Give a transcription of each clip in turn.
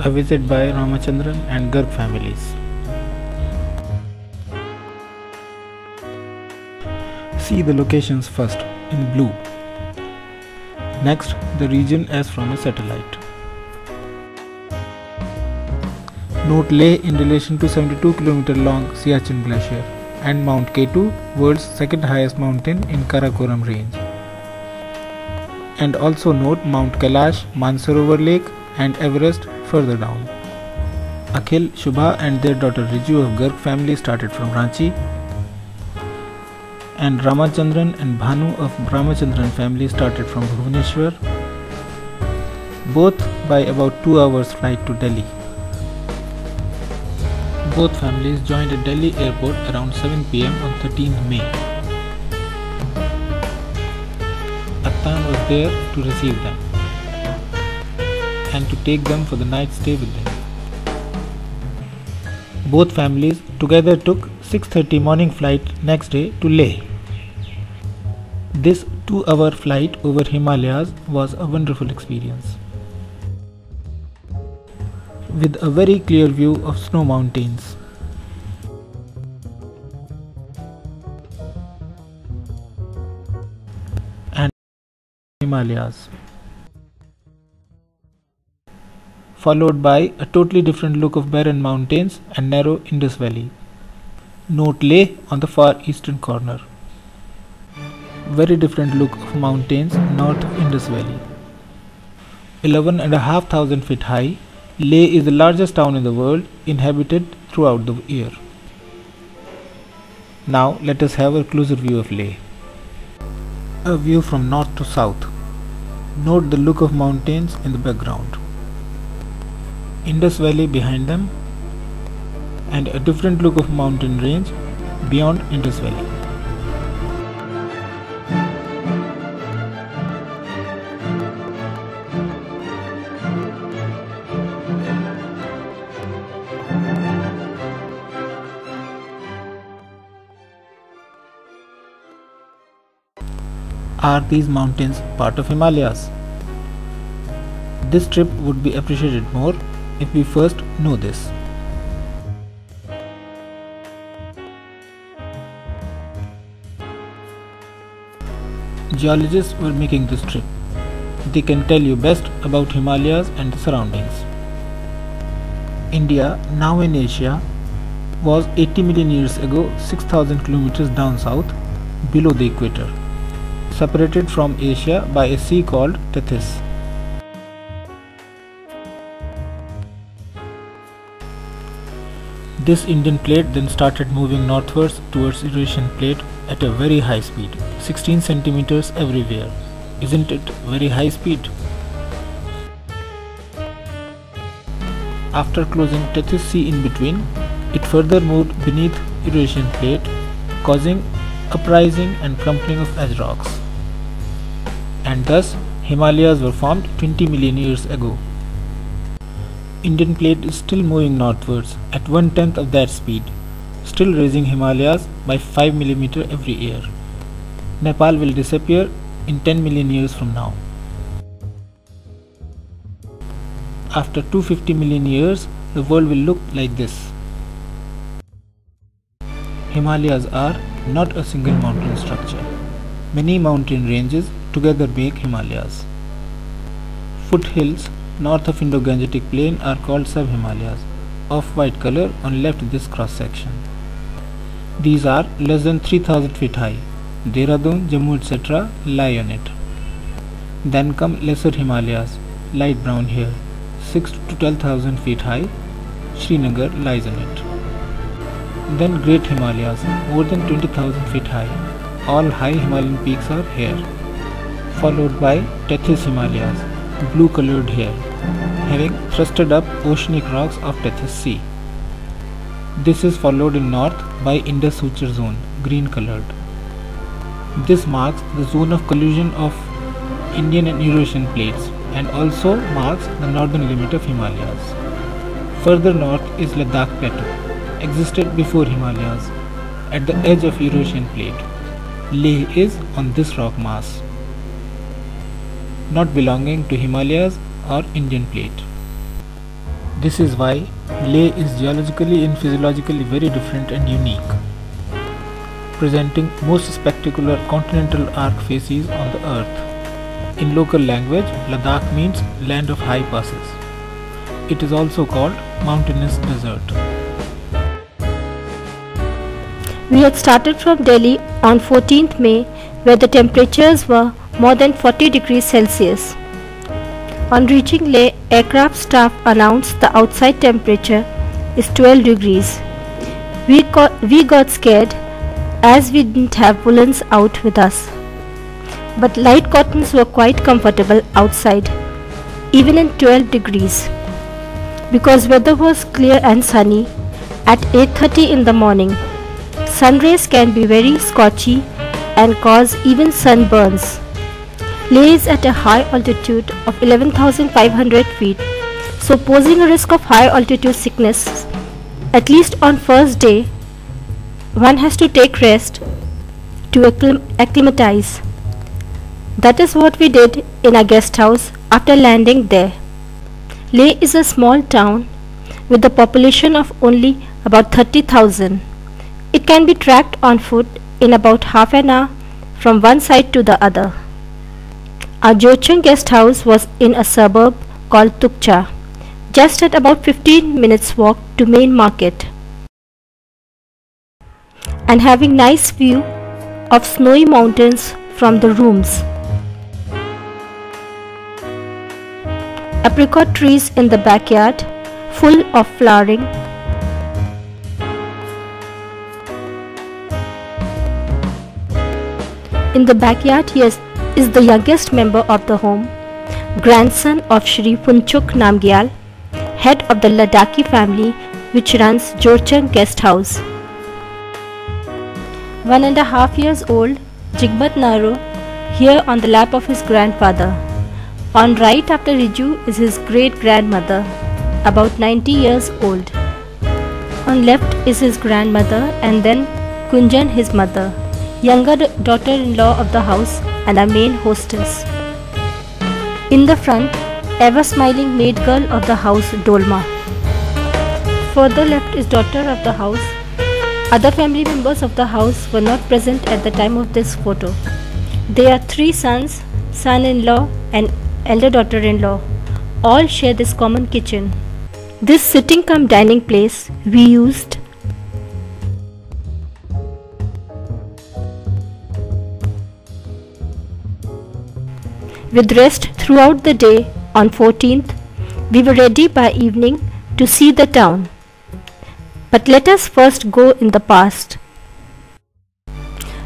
A visit by Ramachandran and Garg families. See the locations first in blue. Next, the region as from a satellite. Note Leh in relation to 72 km long Siachen Glacier and Mount K2, world's second highest mountain in Karakoram range. And also note Mount Kailash, Mansarovar Lake and Everest further down. Akhil, Shubha and their daughter Riju of Garg family started from Ranchi, and Ramachandran and Bhanu of Ramachandran family started from Bhubaneswar, both by about 2 hours flight to Delhi. Both families joined at Delhi airport around 7 p.m. on 13th May. Attan was there to receive them and to take them for the night stay with them. Both families together took 6:30 morning flight next day to Leh. This 2-hour flight over Himalayas was a wonderful experience, with a very clear view of snow mountains. And Himalayas, followed by a totally different look of barren mountains and narrow Indus Valley. Note Leh on the far eastern corner. Very different look of mountains north of Indus Valley. 11,500 feet high, Leh is the largest town in the world, inhabited throughout the year. Now let us have a closer view of Leh. A view from north to south. Note the look of mountains in the background. Indus Valley behind them, and a different look of mountain range beyond Indus Valley. Are these mountains part of Himalayas? This trip would be appreciated more if we first know this. Geologists were making this trip. They can tell you best about Himalayas and the surroundings. India, now in Asia, was 80 million years ago 6,000 kilometers down south, below the equator, separated from Asia by a sea called Tethys. This Indian plate then started moving northwards towards Eurasian plate at a very high speed, 16 centimeters everywhere. Isn't it very high speed? After closing Tethys Sea in between, it further moved beneath Eurasian plate, causing uprising and crumpling of edge rocks. And thus Himalayas were formed 20 million years ago. Indian plate is still moving northwards at 1/10 of that speed, still raising Himalayas by 5 mm every year. Nepal will disappear in 10 million years from now. After 250 million years, the world will look like this. Himalayas are not a single mountain structure. Many mountain ranges together make Himalayas. Foothills north of Indo-Gangetic Plain are called sub-Himalayas, of white color on left this cross section. These are less than 3,000 feet high. Dehradun, Jammu etc. lie on it. Then come lesser Himalayas, light brown here, 6 to 12,000 feet high. Srinagar lies on it. Then Great Himalayas, more than 20,000 feet high. All high Himalayan peaks are here. Followed by Tethys Himalayas, blue colored here, having thrusted up oceanic rocks of Tethys Sea. This is followed in north by Indus Suture zone, green colored. This marks the zone of collision of Indian and Eurasian plates and also marks the northern limit of Himalayas. Further north is Ladakh Plateau, existed before Himalayas, at the edge of Eurasian plate. Leh is on this rock mass, not belonging to Himalayas or Indian plate. This is why Leh is geologically and physiologically very different and unique, presenting most spectacular continental arc facies on the earth. In local language, Ladakh means land of high passes. It is also called mountainous desert. We had started from Delhi on 14th May, where the temperatures were more than 40 degrees Celsius. On reaching Leh, aircraft staff announced the outside temperature is 12 degrees. We got scared as we didn't have woolens out with us. But light cottons were quite comfortable outside, even in 12 degrees. Because weather was clear and sunny, at 8:30 in the morning, sun rays can be very scorchy and cause even sunburns. Leh is at a high altitude of 11,500 feet, so posing a risk of high altitude sickness. At least on first day, one has to take rest to acclimatize. That is what we did in a guest house after landing there. Leh is a small town with a population of only about 30,000. It can be tracked on foot in about half an hour from one side to the other. Our Jochang guest house was in a suburb called Tukcha, just at about 15 minutes walk to main market, and having nice view of snowy mountains from the rooms. Apricot trees in the backyard, full of flowering. In the backyard is the youngest member of the home, grandson of Shri Phunchuk Namgyal, head of the Ladakhi family which runs Jochang guest house. 1.5 years old, Jigmat Naru, here on the lap of his grandfather. On right after Riju is his great-grandmother, about 90 years old. On left is his grandmother and then Kunjan, his mother, younger daughter-in-law of the house and our main hostess. In the front, ever-smiling maid girl of the house, Dolma. Further left is daughter of the house. Other family members of the house were not present at the time of this photo. They are 3 sons, son-in-law and elder daughter-in-law. All share this common kitchen. This sitting-cum-dining place we used with rest throughout the day. On 14th, we were ready by evening to see the town. But let us first go in the past.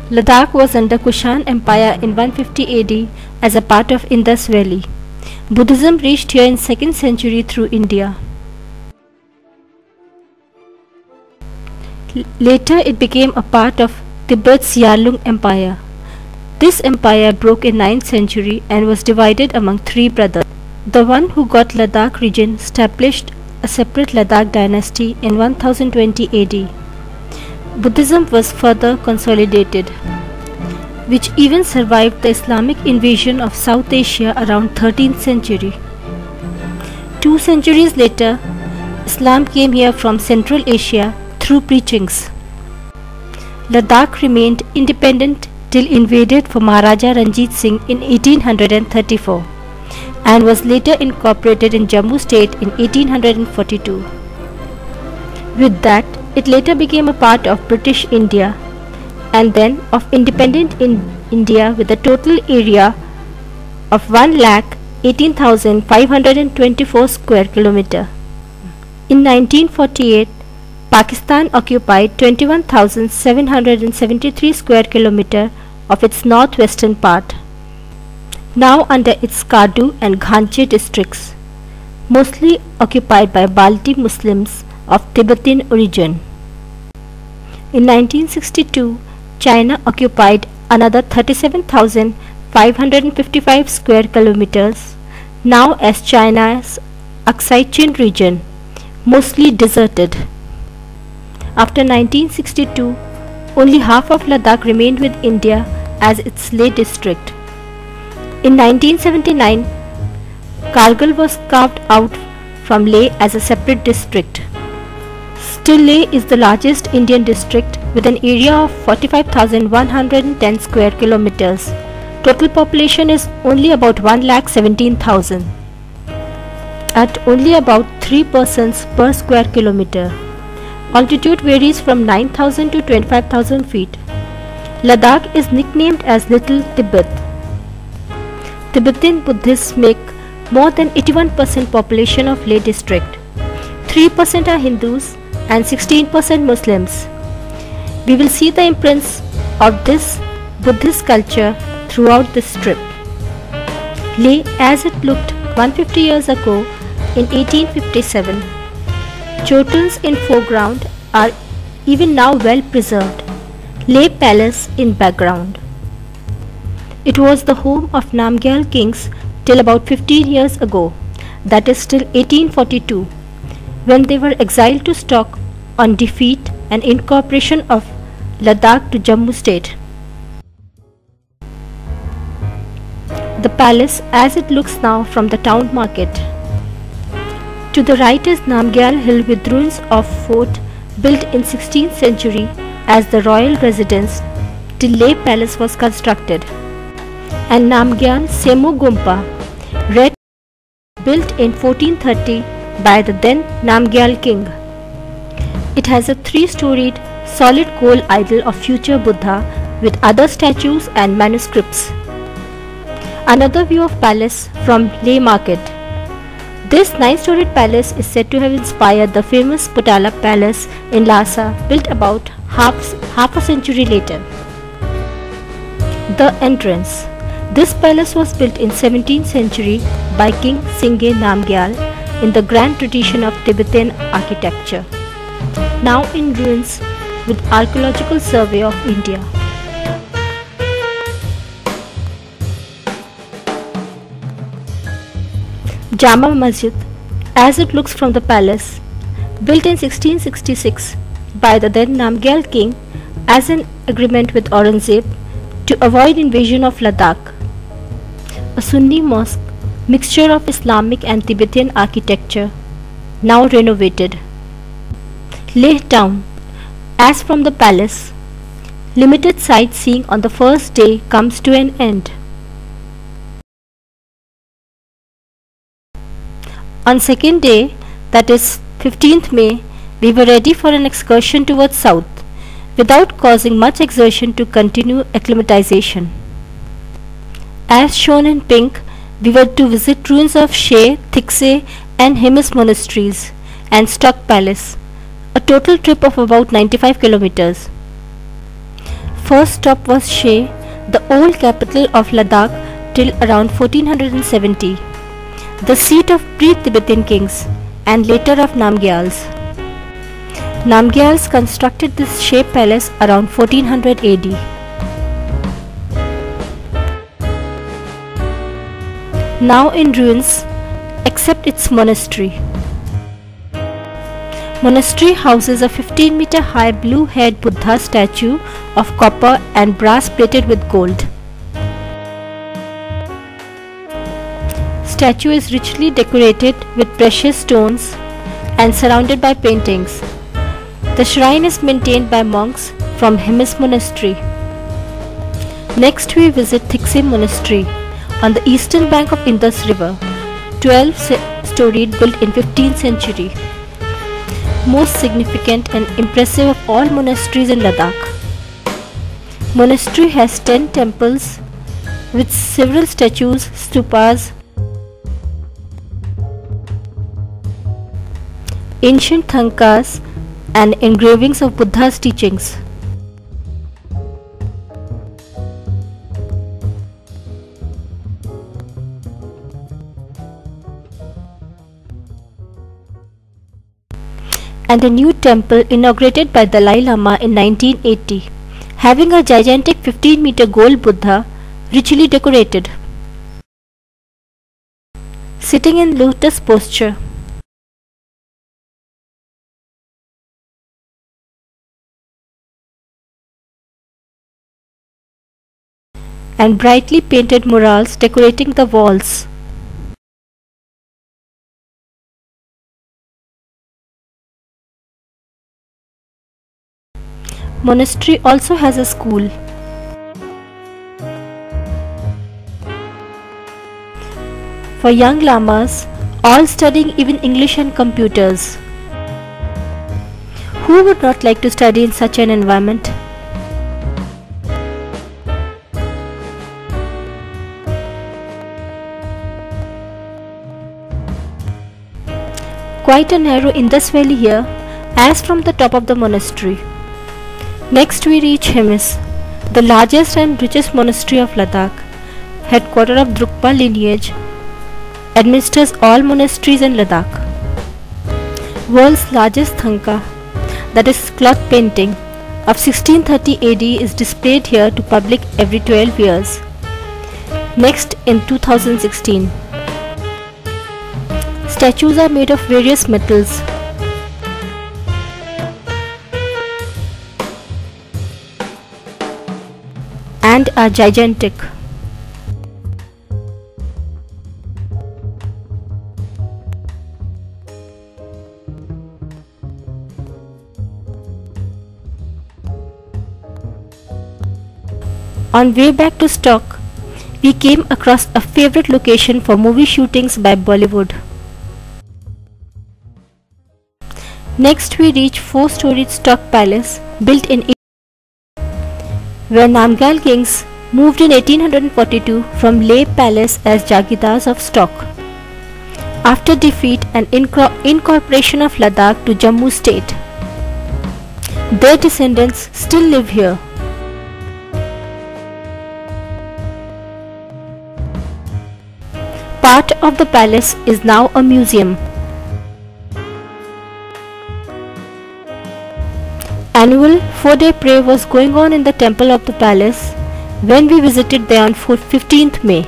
Ladakh was under Kushan Empire in 150 AD as a part of Indus Valley. Buddhism reached here in 2nd century through India. Later it became a part of Tibet's Yarlung Empire. This empire broke in 9th century and was divided among 3 brothers. The one who got Ladakh region established a separate Ladakh dynasty in 1020 AD. Buddhism was further consolidated, which even survived the Islamic invasion of South Asia around 13th century. 2 centuries later, Islam came here from Central Asia through preachings. Ladakh remained independent till invaded for Maharaja Ranjit Singh in 1834 and was later incorporated in Jammu state in 1842. With that, it later became a part of British India and then of independent India with a total area of 1,18,524 square kilometer. In 1948, Pakistan occupied 21,773 square kilometer of its northwestern part, now under its Kadu and Ghanche districts, mostly occupied by Balti Muslims of Tibetan origin. In 1962, China occupied another 37,555 square kilometers, now as China's Aksai Chin region, mostly deserted. After 1962, only half of Ladakh remained with India as its Leh district. In 1979, Kargil was carved out from Leh as a separate district. Still, Leh is the largest Indian district with an area of 45,110 square kilometers. Total population is only about 1,17,000 at only about 3 persons per square kilometer. Altitude varies from 9,000 to 25,000 feet. Ladakh is nicknamed as Little Tibet. Tibetan Buddhists make more than 81% population of Leh district. 3% are Hindus and 16% Muslims. We will see the imprints of this Buddhist culture throughout this trip. Leh as it looked 150 years ago in 1857. Chotans in foreground are even now well preserved. Leh Palace in background. It was the home of Namgyal kings till about 15 years ago, that is till 1842, when they were exiled to Stock on defeat and incorporation of Ladakh to Jammu state. The palace as it looks now from the town market. To the right is Namgyal Hill with ruins of fort built in 16th century as the royal residence till Leh Palace was constructed, and Namgyal Semu Gumpa, red, built in 1430 by the then Namgyal king. It has a 3-storied solid gold idol of future Buddha with other statues and manuscripts. Another view of palace from Leh market. This 9-storied palace is said to have inspired the famous Potala Palace in Lhasa, built about half a century later. The entrance. This palace was built in 17th century by King Singye Namgyal in the grand tradition of Tibetan architecture, now in ruins with Archaeological Survey of India. Jama Masjid, as it looks from the palace, built in 1666 by the then Namgyal king as an agreement with Aurangzeb to avoid invasion of Ladakh. A Sunni mosque, mixture of Islamic and Tibetan architecture, now renovated. Leh town, as from the palace, limited sightseeing on the first day comes to an end. On second day, that is 15th May, we were ready for an excursion towards south, without causing much exertion to continue acclimatization. As shown in pink, we were to visit ruins of She, Thikse and Hemis monasteries and Stock Palace, a total trip of about 95 kilometers. First stop was She, the old capital of Ladakh till around 1470, the seat of pre-Tibetan kings and later of Namgyals. Namgyals constructed this She palace around 1400 AD. Now in ruins except its monastery. Monastery houses a 15-meter high blue-haired Buddha statue of copper and brass plated with gold. Statue is richly decorated with precious stones and surrounded by paintings. The shrine is maintained by monks from Hemis monastery. Next we visit Thikse monastery on the eastern bank of Indus river, 12-storied, built in 15th century. Most significant and impressive of all monasteries in Ladakh. Monastery has 10 temples with several statues, stupas, ancient thankas and engravings of Buddha's teachings. And a new temple inaugurated by Dalai Lama in 1980, having a gigantic 15-meter gold Buddha richly decorated, sitting in lotus posture. And brightly painted murals decorating the walls. monastery also has a school. For young lamas, all studying even English and computers. Who would not like to study in such an environment? Quite a narrow Indus Valley here, as from the top of the monastery. Next we reach Hemis, the largest and richest monastery of Ladakh, headquarter of Drukpa lineage, administers all monasteries in Ladakh. World's largest thanka, that is cloth painting, of 1630 AD is displayed here to public every 12 years. Next in 2016. Statues are made of various metals. And are gigantic. On way back to Stock, we came across a favorite location for movie shootings by Bollywood. Next we reach 4-storied Stock Palace built in where Namgyal kings moved in 1842 from Leh Palace as Jagidars of Stock. After defeat and incorporation of Ladakh to Jammu state, their descendants still live here. Part of the palace is now a museum. Annual 4-day prayer was going on in the temple of the palace when we visited there on 15th May.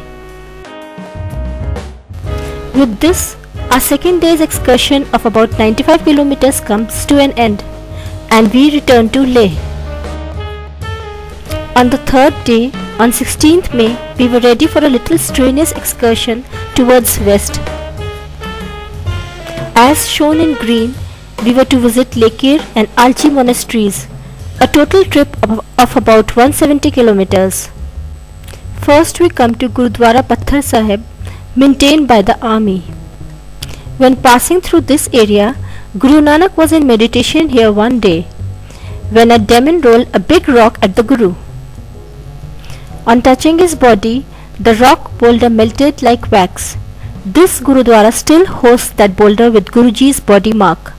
With this, our second day's excursion of about 95 kilometers comes to an end and we return to Leh. On the third day, on 16th May, we were ready for a little strenuous excursion towards west. As shown in green, we were to visit Lekir and Alchi monasteries, a total trip of about 170 kilometers. First we come to Gurudwara Patthar Sahib, maintained by the army. When passing through this area, Guru Nanak was in meditation here one day, when a demon rolled a big rock at the Guru. On touching his body, the rock boulder melted like wax. This Gurudwara still hosts that boulder with Guruji's body mark.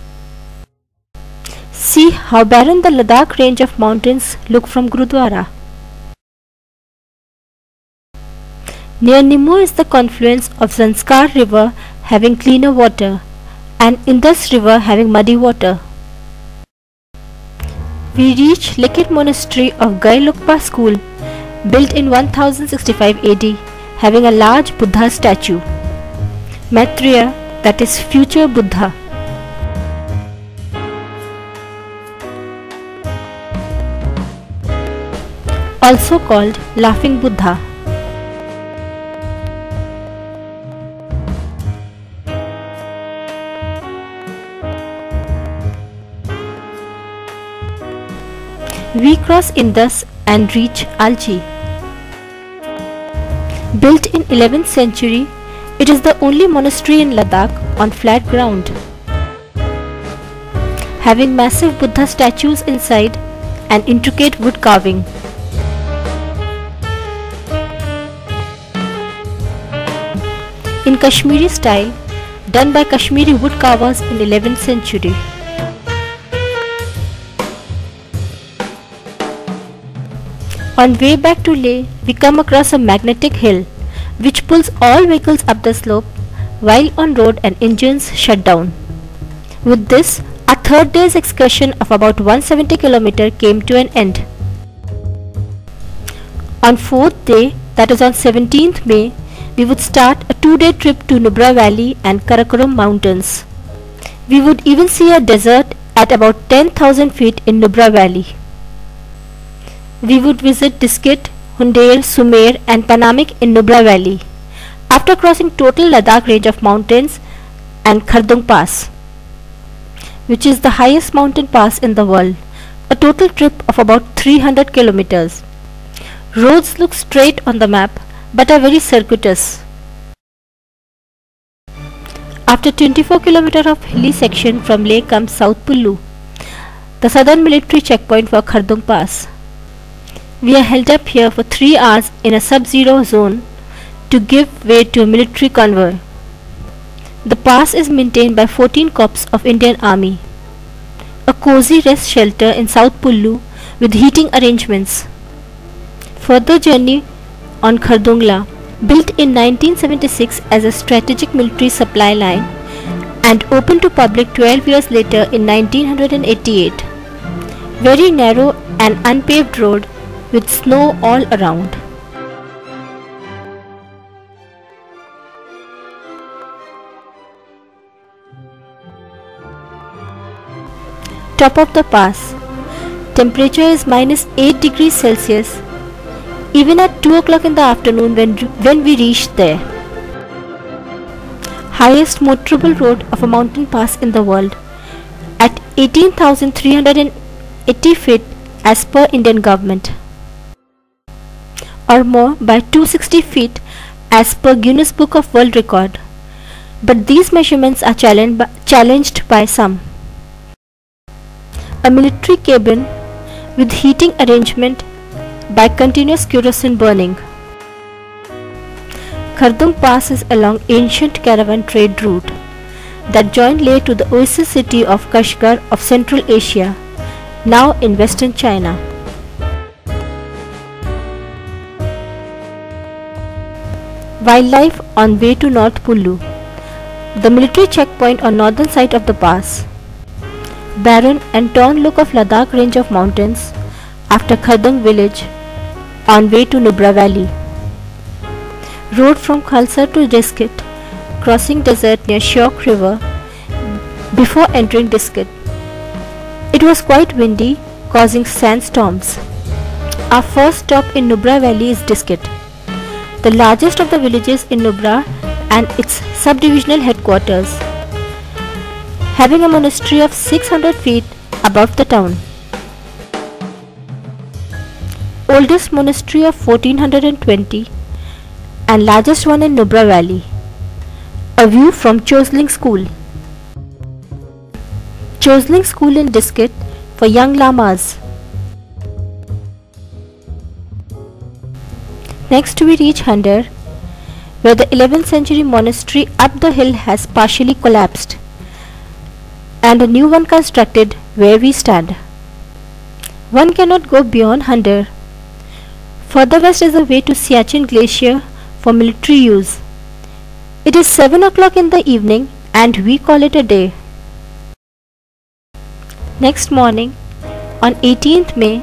See how barren the Ladakh range of mountains look from Gurudwara. Near Nimmo is the confluence of Zanskar river having cleaner water and Indus river having muddy water. We reach Lekir monastery of Gailukpa school, built in 1065 AD, having a large Buddha statue. Maitreya, that is future Buddha. Also called Laughing Buddha. We cross Indus and reach Alchi. Built in 11th century, it is the only monastery in Ladakh on flat ground, having massive Buddha statues inside and intricate wood carving. In Kashmiri style, done by Kashmiri wood carvers in 11th century. On way back to Leh, we come across a magnetic hill which pulls all vehicles up the slope while on road and engines shut down. With this, our third day's excursion of about 170 km came to an end. On fourth day, that is on 17th May, we would start a 2-day trip to Nubra Valley and Karakoram mountains. We would even see a desert at about 10,000 feet in Nubra Valley. We would visit Diskit, Hundair, Sumer and Panamik in Nubra Valley, after crossing total Ladakh range of mountains and Khardung Pass, which is the highest mountain pass in the world, a total trip of about 300 kilometers. Roads look straight on the map but are very circuitous. After 24 kilometers of hilly section from Leh comes South Pullu, the southern military checkpoint for Khardung Pass. We are held up here for 3 hours in a sub-zero zone to give way to a military convoy. The pass is maintained by 14 corps of Indian Army. A cozy rest shelter in South Pullu with heating arrangements. Further journey on Khardungla, built in 1976 as a strategic military supply line and opened to public 12 years later in 1988. Very narrow and unpaved road with snow all around. Top of the pass. Temperature is -8 degrees Celsius even at 2 o'clock in the afternoon when we reached there. Highest motorable road of a mountain pass in the world at 18,380 feet as per Indian government, or more by 260 feet as per Guinness Book of World Record, but these measurements are challenged by some. A military cabin with heating arrangement by continuous kerosene burning. Khardung Pass is along ancient caravan trade route that joined Leh to the oasis city of Kashgar of Central Asia, now in western China. Wildlife on way to North Pullu, the military checkpoint on northern side of the pass. Barren and torn look of Ladakh range of mountains after Khardung village on way to Nubra Valley. Road from Khalsa to Diskit, crossing desert near Shyok River before entering Diskit. It was quite windy, causing sandstorms. Our first stop in Nubra Valley is Diskit, the largest of the villages in Nubra and its subdivisional headquarters, having a monastery of 600 feet above the town. Oldest monastery of 1420 and largest one in Nubra Valley. A view from Chosling School. Chosling School in Diskit for young lamas. Next we reach Handar, where the 11th century monastery up the hill has partially collapsed and a new one constructed where we stand. One cannot go beyond Handar. Further west is a way to Siachen Glacier for military use. It is 7 o'clock in the evening and we call it a day. Next morning, on 18th May,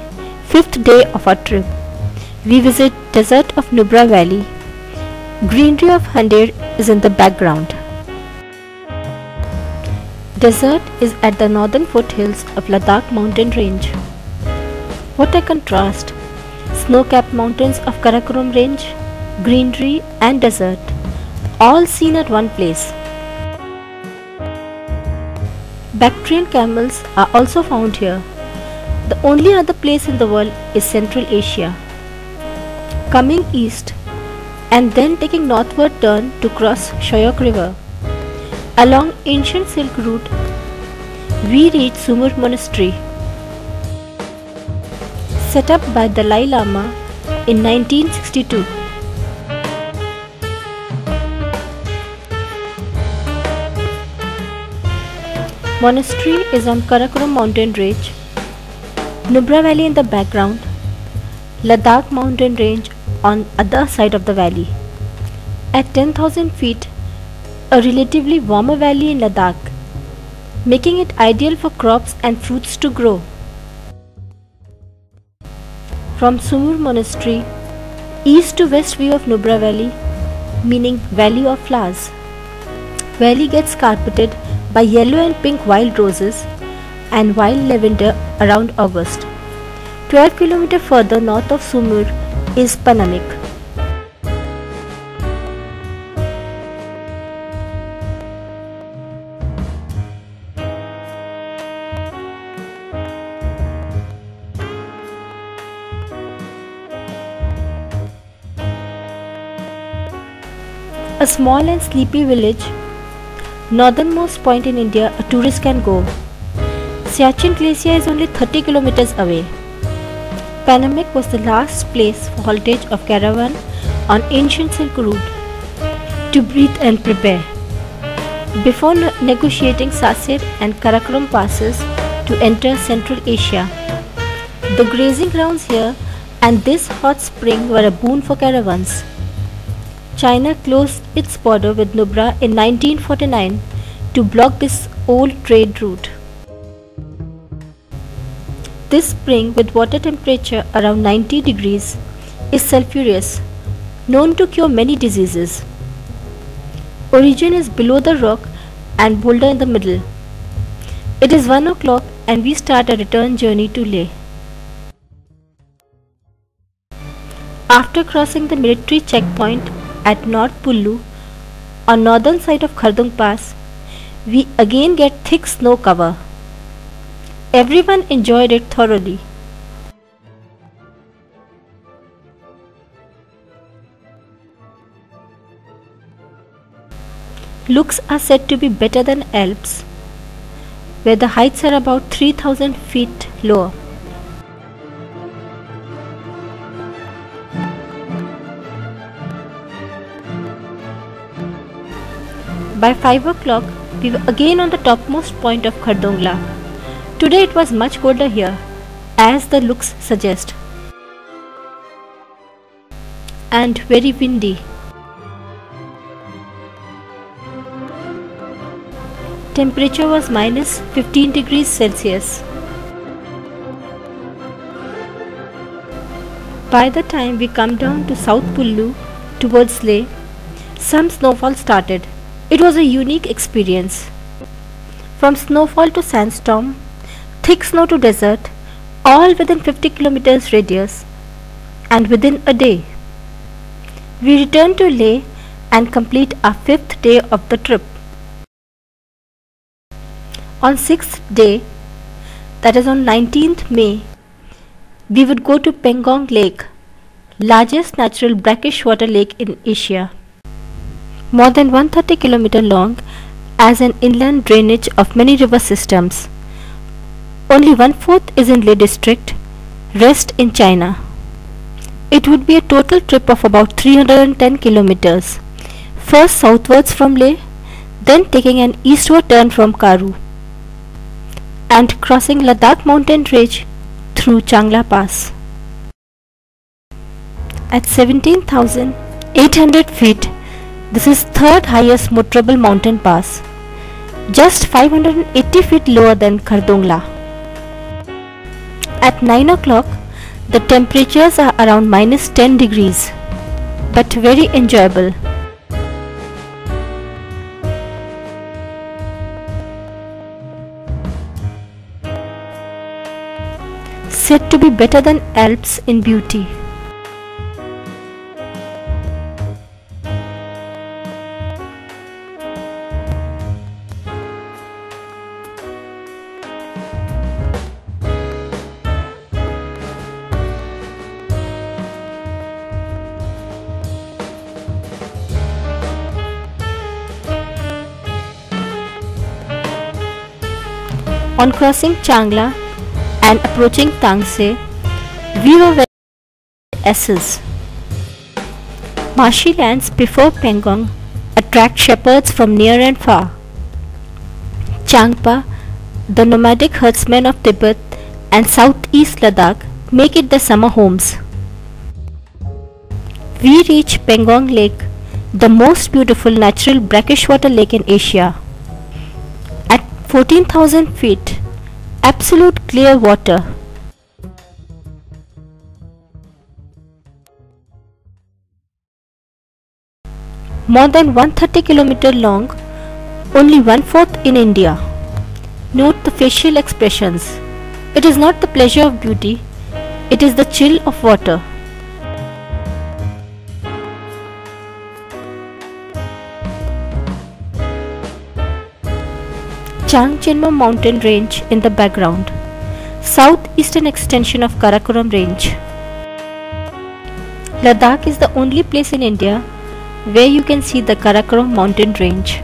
5th day of our trip, we visit desert of Nubra Valley. Greenery of Handar is in the background. Desert is at the northern foothills of Ladakh mountain range. What a contrast! Snow-capped mountains of Karakoram range, greenery and desert, all seen at one place. Bactrian camels are also found here. The only other place in the world is Central Asia. Coming east and then taking northward turn to cross Shyok River. Along ancient Silk route, we reach Sumur Monastery, set up by Dalai Lama in 1962. Monastery is on Karakoram mountain range, Nubra Valley in the background, Ladakh mountain range on other side of the valley. At 10,000 feet, a relatively warmer valley in Ladakh, making it ideal for crops and fruits to grow. From Sumur Monastery, east to west view of Nubra Valley, meaning Valley of Flowers. Valley gets carpeted by yellow and pink wild roses and wild lavender around August. 12 km further north of Sumur is Panamik. A small and sleepy village, northernmost point in India a tourist can go. Siachen Glacier is only 30 kilometers away. Panamac was the last place for haltage of caravan on ancient Silk Route to breathe and prepare, before negotiating Sasir and Karakoram passes to enter Central Asia. The grazing grounds here and this hot spring were a boon for caravans. China closed its border with Nubra in 1949 to block this old trade route. This spring with water temperature around 90 degrees is sulphurous, known to cure many diseases. Origin is below the rock and boulder in the middle. It is 1 o'clock and we start a return journey to Leh. After crossing the military checkpoint at North Pullu on northern side of Khardung Pass, we again get thick snow cover. Everyone enjoyed it thoroughly. Looks are said to be better than Alps, where the heights are about 3000 feet lower. By 5 o'clock, we were again on the topmost point of Khardung La. Today it was much colder here, as the looks suggest, and very windy. Temperature was minus 15 degrees Celsius. By the time we come down to South Pullu towards Leh, some snowfall started. It was a unique experience. From snowfall to sandstorm, thick snow to desert, all within 50 kilometers radius, and within a day. We return to Leh and complete our 5th day of the trip. On 6th day, that is on 19th May, we would go to Pangong Lake, largest natural brackish water lake in Asia. More than 130 km long as an inland drainage of many river systems. Only 1/4 is in Leh district, rest in China. It would be a total trip of about 310 kilometers, first southwards from Leh, then taking an eastward turn from Karu and crossing Ladakh mountain range through Changla Pass. At 17,800 feet, this is third highest motorable mountain pass, just 580 feet lower than Khardung La. At 9 o'clock, the temperatures are around minus 10 degrees, but very enjoyable. Said to be better than Alps in beauty. On crossing Changla and approaching Tangse, we were very asses. Marshy lands before Pangong attract shepherds from near and far. Changpa, the nomadic herdsmen of Tibet and southeast Ladakh, make it their summer homes. We reach Pangong Lake, the most beautiful natural brackish water lake in Asia. 14,000 feet, absolute clear water. More than 130 km long, only 1/4 in India. Note the facial expressions. It is not the pleasure of beauty, it is the chill of water. Changchenmo mountain range in the background, southeastern extension of Karakoram range. Ladakh is the only place in India where you can see the Karakoram mountain range.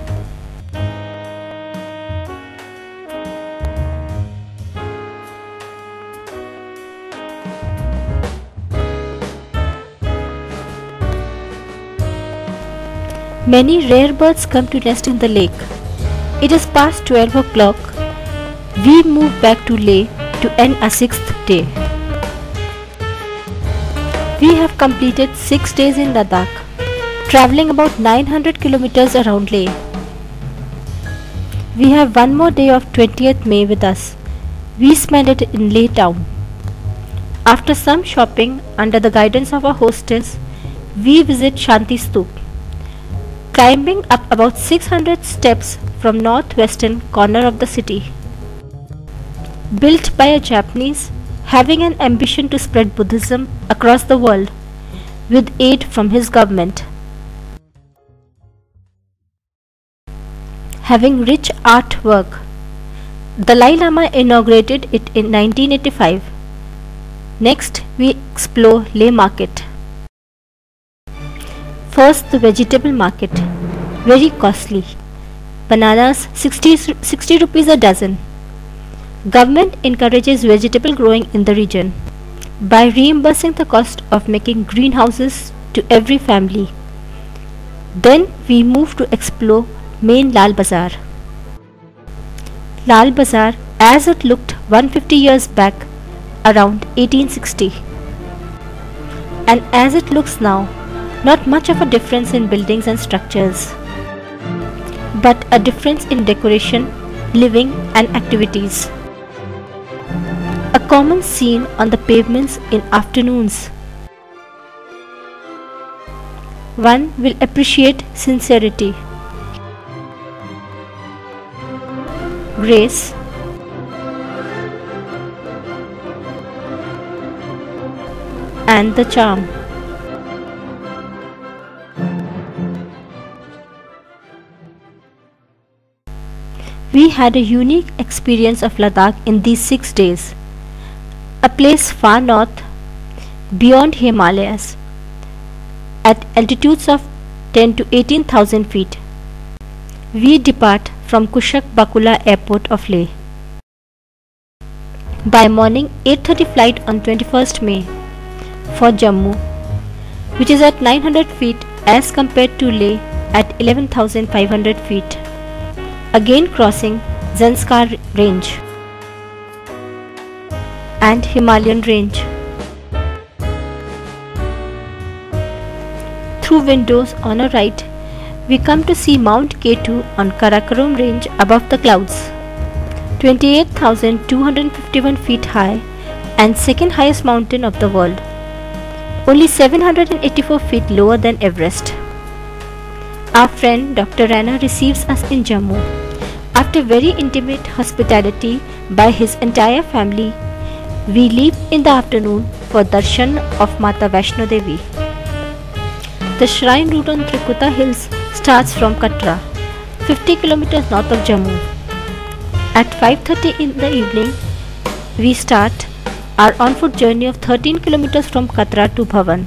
Many rare birds come to nest in the lake. It is past 12 o'clock. We move back to Leh to end our 6th day. We have completed 6 days in Ladakh, travelling about 900 kilometers around Leh. We have one more day of 20th May with us. We spend it in Leh town. After some shopping under the guidance of our hostess, we visit Shanti Stoop, climbing up about 600 steps from northwestern corner of the city. Built by a Japanese having an ambition to spread Buddhism across the world with aid from his government. Having rich artwork, Dalai Lama inaugurated it in 1985. Next, we explore Leh Market. First, the vegetable market, very costly. Bananas 60 rupees a dozen. Government encourages vegetable growing in the region by reimbursing the cost of making greenhouses to every family. Then we move to explore main Lal Bazaar. Lal Bazaar as it looked 150 years back around 1860, and as it looks now, not much of a difference in buildings and structures, but a difference in decoration, living and activities. A common scene on the pavements in afternoons. One will appreciate sincerity, grace, and the charm. We had a unique experience of Ladakh in these 6 days. A place far north, beyond Himalayas, at altitudes of 10 to 18,000 feet. We depart from Kushak Bakula Airport of Leh by morning 8:30 flight on 21st May for Jammu, which is at 900 feet as compared to Leh at 11,500 feet. Again crossing Zanskar range and Himalayan range. Through windows on our right, we come to see Mount K2 on Karakoram range above the clouds, 28,251 feet high and second highest mountain of the world, only 784 feet lower than Everest. Our friend Dr. Rana receives us in Jammu. After very intimate hospitality by his entire family, we leave in the afternoon for darshan of Mata Vaishno Devi. The shrine route on Trikuta Hills starts from Katra, 50 kilometers north of Jammu. At 5:30 in the evening, we start our on-foot journey of 13 kilometers from Katra to Bhavan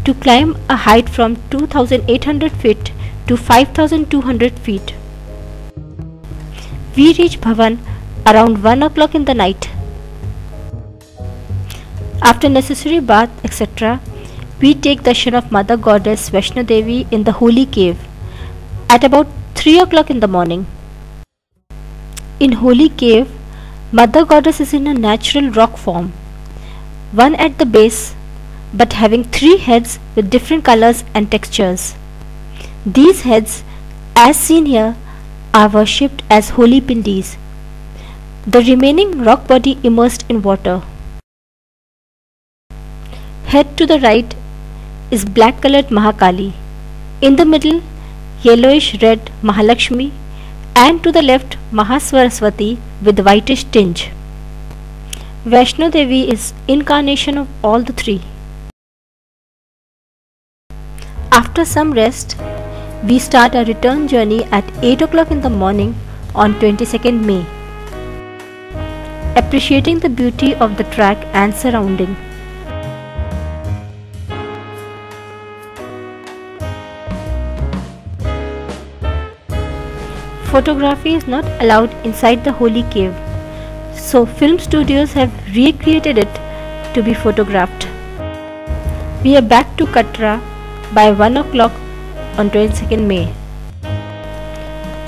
to climb a height from 2,800 feet to 5,200 feet. We reach Bhavan around 1 o'clock in the night. After necessary bath, etc., we take darshan of Mother Goddess Vaishno Devi in the Holy Cave at about 3 o'clock in the morning. In Holy Cave, Mother Goddess is in a natural rock form, one at the base but having 3 heads with different colors and textures. These heads, as seen here, are worshipped as holy pindis, the remaining rock body immersed in water. Head to the right is black colored Mahakali, in the middle yellowish red Mahalakshmi, and to the left Mahaswaraswati with whitish tinge. Vaishno Devi is incarnation of all the 3. After some rest, we start our return journey at 8 o'clock in the morning on 22nd May, appreciating the beauty of the track and surrounding. photography is not allowed inside the holy cave, so film studios have recreated it to be photographed. We are back to Katra by 1 o'clock on 22nd May.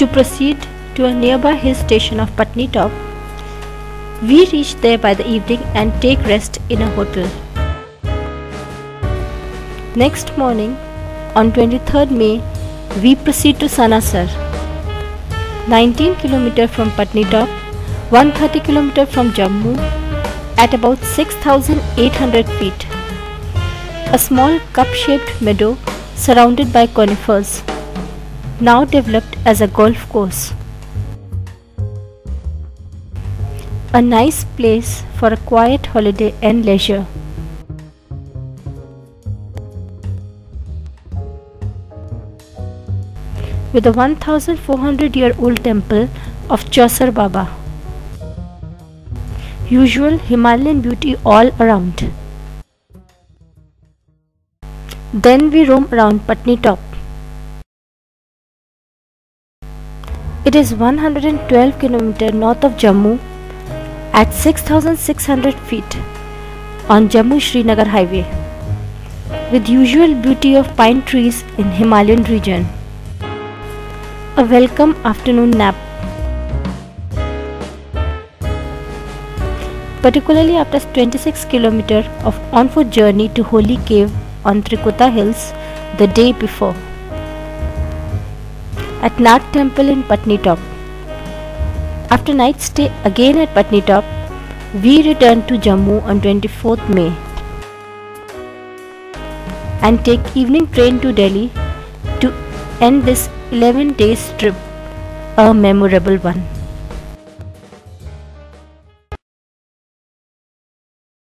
To proceed to a nearby hill station of Patnitop, we reach there by the evening and take rest in a hotel. Next morning, on 23rd May, we proceed to Sanasar, 19 km from Patnitop, 130 km from Jammu, at about 6,800 feet. A small cup-shaped meadow surrounded by conifers, now developed as a golf course. A nice place for a quiet holiday and leisure. With a 1,400-year-old temple of Chaucer Baba. Usual Himalayan beauty all around. Then we roam around Patnitop. It is 112 km north of Jammu at 6,600 feet on Jammu-Srinagar highway, with usual beauty of pine trees in Himalayan region. A welcome afternoon nap, particularly after 26 km of on-foot journey to Holy Cave on Trikuta Hills the day before. At Nath Temple in Patnitop. After night stay again at Patnitop, we return to Jammu on 24th May and take evening train to Delhi to end this 11 days trip, a memorable one.